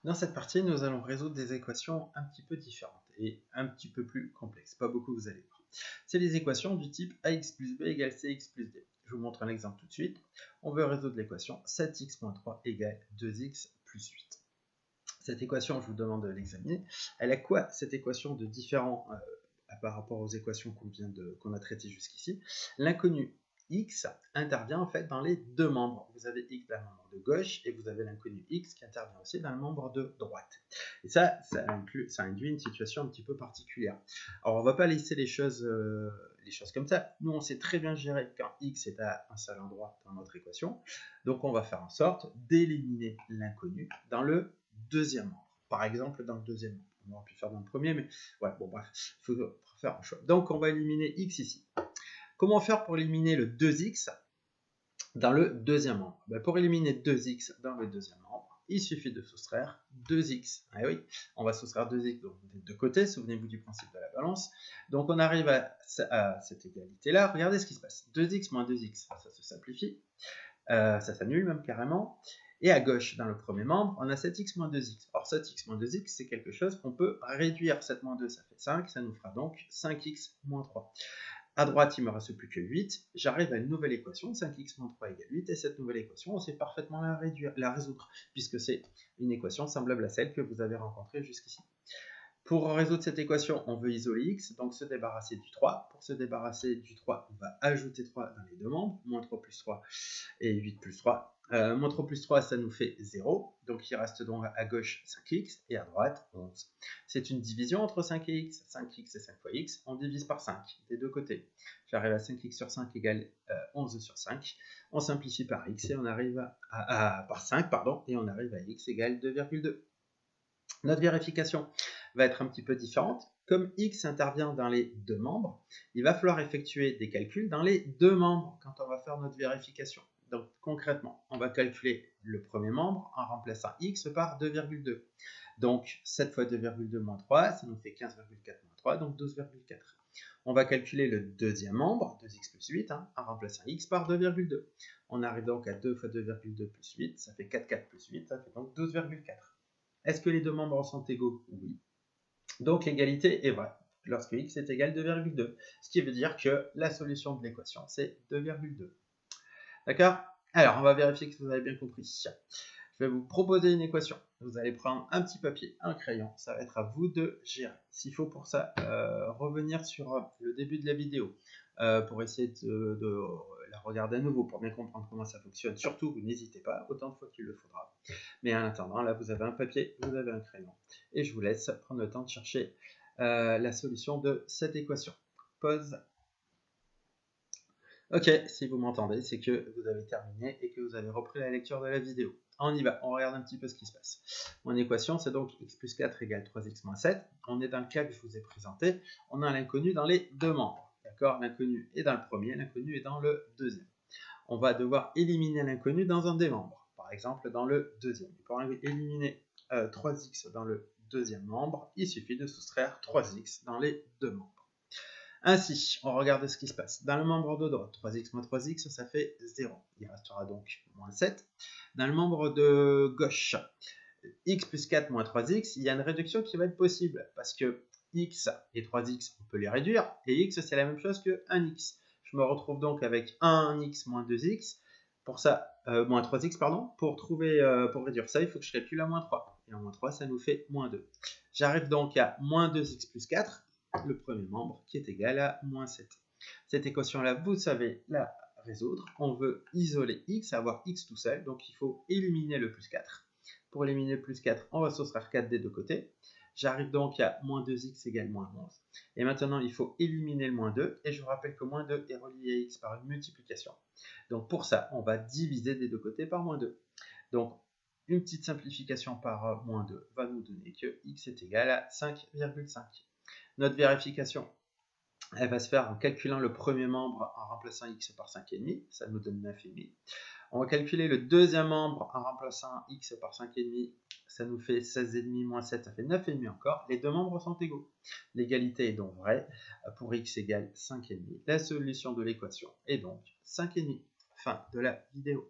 Dans cette partie, nous allons résoudre des équations un petit peu différentes et un petit peu plus complexes. Pas beaucoup, vous allez voir. C'est les équations du type ax plus b égale cx plus d. Je vous montre un exemple tout de suite. On veut résoudre l'équation 7x moins 3 égale 2x plus 8. Cette équation, je vous demande de l'examiner. Elle a quoi, cette équation, de différent par rapport aux équations qu'on a traitées jusqu'ici? L'inconnu x intervient en fait dans les deux membres. Vous avez x dans le membre de gauche et vous avez l'inconnu x qui intervient aussi dans le membre de droite. Et ça induit une situation un petit peu particulière. Alors on ne va pas laisser les choses comme ça. Nous on sait très bien gérer quand x est à un seul endroit dans notre équation. Donc on va faire en sorte d'éliminer l'inconnu dans le deuxième membre. Par exemple dans le deuxième membre. On aurait pu faire dans le premier, mais ouais, bon bref, il faut faire un choix. Donc on va éliminer x ici. Comment faire pour éliminer le 2x dans le deuxième membre? Pour éliminer 2x dans le deuxième membre, il suffit de soustraire 2x. Ah oui, on va soustraire 2x des deux côtés, souvenez-vous du principe de la balance. Donc on arrive à cette égalité-là. Regardez ce qui se passe. 2x moins 2x, ça se simplifie. Ça s'annule même carrément. Et à gauche, dans le premier membre, on a 7x moins 2x. Or, 7x moins 2x, c'est quelque chose qu'on peut réduire. 7 moins 2, ça fait 5. Ça nous fera donc 5x moins 3. À droite, il ne me reste plus que 8. J'arrive à une nouvelle équation, 5x moins 3 égale 8. Et cette nouvelle équation, on sait parfaitement la résoudre, puisque c'est une équation semblable à celle que vous avez rencontrée jusqu'ici. Pour résoudre cette équation, on veut isoler x, donc se débarrasser du 3. Pour se débarrasser du 3, on va ajouter 3 dans les deux membres, moins 3 plus 3 et 8 plus 3. Moins 3 plus 3, ça nous fait 0. Donc il reste donc à gauche 5x et à droite 11. C'est une division entre 5 et x. 5x et 5 fois x, on divise par 5 des deux côtés. J'arrive à 5x sur 5 égale 11 sur 5. On simplifie par x et on arrive par 5, et on arrive à x égale 2,2. Notre vérification va être un petit peu différente. Comme x intervient dans les deux membres, il va falloir effectuer des calculs dans les deux membres quand on va faire notre vérification. Donc concrètement, on va calculer le premier membre en remplaçant x par 2,2. Donc 7 fois 2,2 moins 3, ça nous fait 15,4 moins 3, donc 12,4. On va calculer le deuxième membre, 2x plus 8, en remplaçant x par 2,2. On arrive donc à 2 fois 2,2 plus 8, ça fait 4,4 plus 8, ça fait donc 12,4. Est-ce que les deux membres sont égaux? Oui. Donc l'égalité est vraie lorsque x est égal à 2,2. Ce qui veut dire que la solution de l'équation, c'est 2,2. D'accord? Alors, on va vérifier que vous avez bien compris. Je vais vous proposer une équation. Vous allez prendre un petit papier, un crayon. Ça va être à vous de gérer. S'il faut pour ça revenir sur le début de la vidéo pour essayer de la regarder à nouveau, pour bien comprendre comment ça fonctionne. Surtout, vous n'hésitez pas, autant de fois qu'il le faudra. Mais en attendant, là, vous avez un papier, vous avez un crayon. Et je vous laisse prendre le temps de chercher la solution de cette équation. Pause. Ok, si vous m'entendez, c'est que vous avez terminé et que vous avez repris la lecture de la vidéo. On y va, on regarde un petit peu ce qui se passe. Mon équation, c'est donc x plus 4 égale 3x moins 7. On est dans le cas que je vous ai présenté. On a l'inconnu dans les deux membres. D'accord? L'inconnu est dans le premier, l'inconnu est dans le deuxième. On va devoir éliminer l'inconnu dans un des membres. Par exemple, dans le deuxième. Pour éliminer 3x dans le deuxième membre, il suffit de soustraire 3x dans les deux membres. Ainsi, on regarde ce qui se passe. Dans le membre de droite, 3x moins 3x, ça fait 0. Il restera donc moins 7. Dans le membre de gauche, x plus 4 moins 3x, il y a une réduction qui va être possible. Parce que x et 3x, on peut les réduire. Et x, c'est la même chose que 1x. Je me retrouve donc avec 1x moins 2x. Pour ça, moins 3x, pardon. Pour réduire ça, il faut que je calcule à moins 3. Et en moins 3, ça nous fait moins 2. J'arrive donc à moins 2x plus 4. Le premier membre qui est égal à moins 7. Cette équation-là, vous savez la résoudre. On veut isoler x, avoir x tout seul, donc il faut éliminer le plus 4. Pour éliminer le plus 4, on va soustraire 4 des deux côtés. J'arrive donc à moins 2x égale moins 11. Et maintenant, il faut éliminer le moins 2. Et je vous rappelle que moins 2 est relié à x par une multiplication. Donc pour ça, on va diviser des deux côtés par moins 2. Donc une petite simplification par moins 2 va nous donner que x est égal à 5,5. Notre vérification, elle va se faire en calculant le premier membre en remplaçant x par 5,5, ça nous donne 9,5. On va calculer le deuxième membre en remplaçant x par 5,5, ça nous fait 16,5 moins 7, ça fait 9,5 encore. Les deux membres sont égaux. L'égalité est donc vraie. Pour x égale 5,5. La solution de l'équation est donc 5,5. Fin de la vidéo.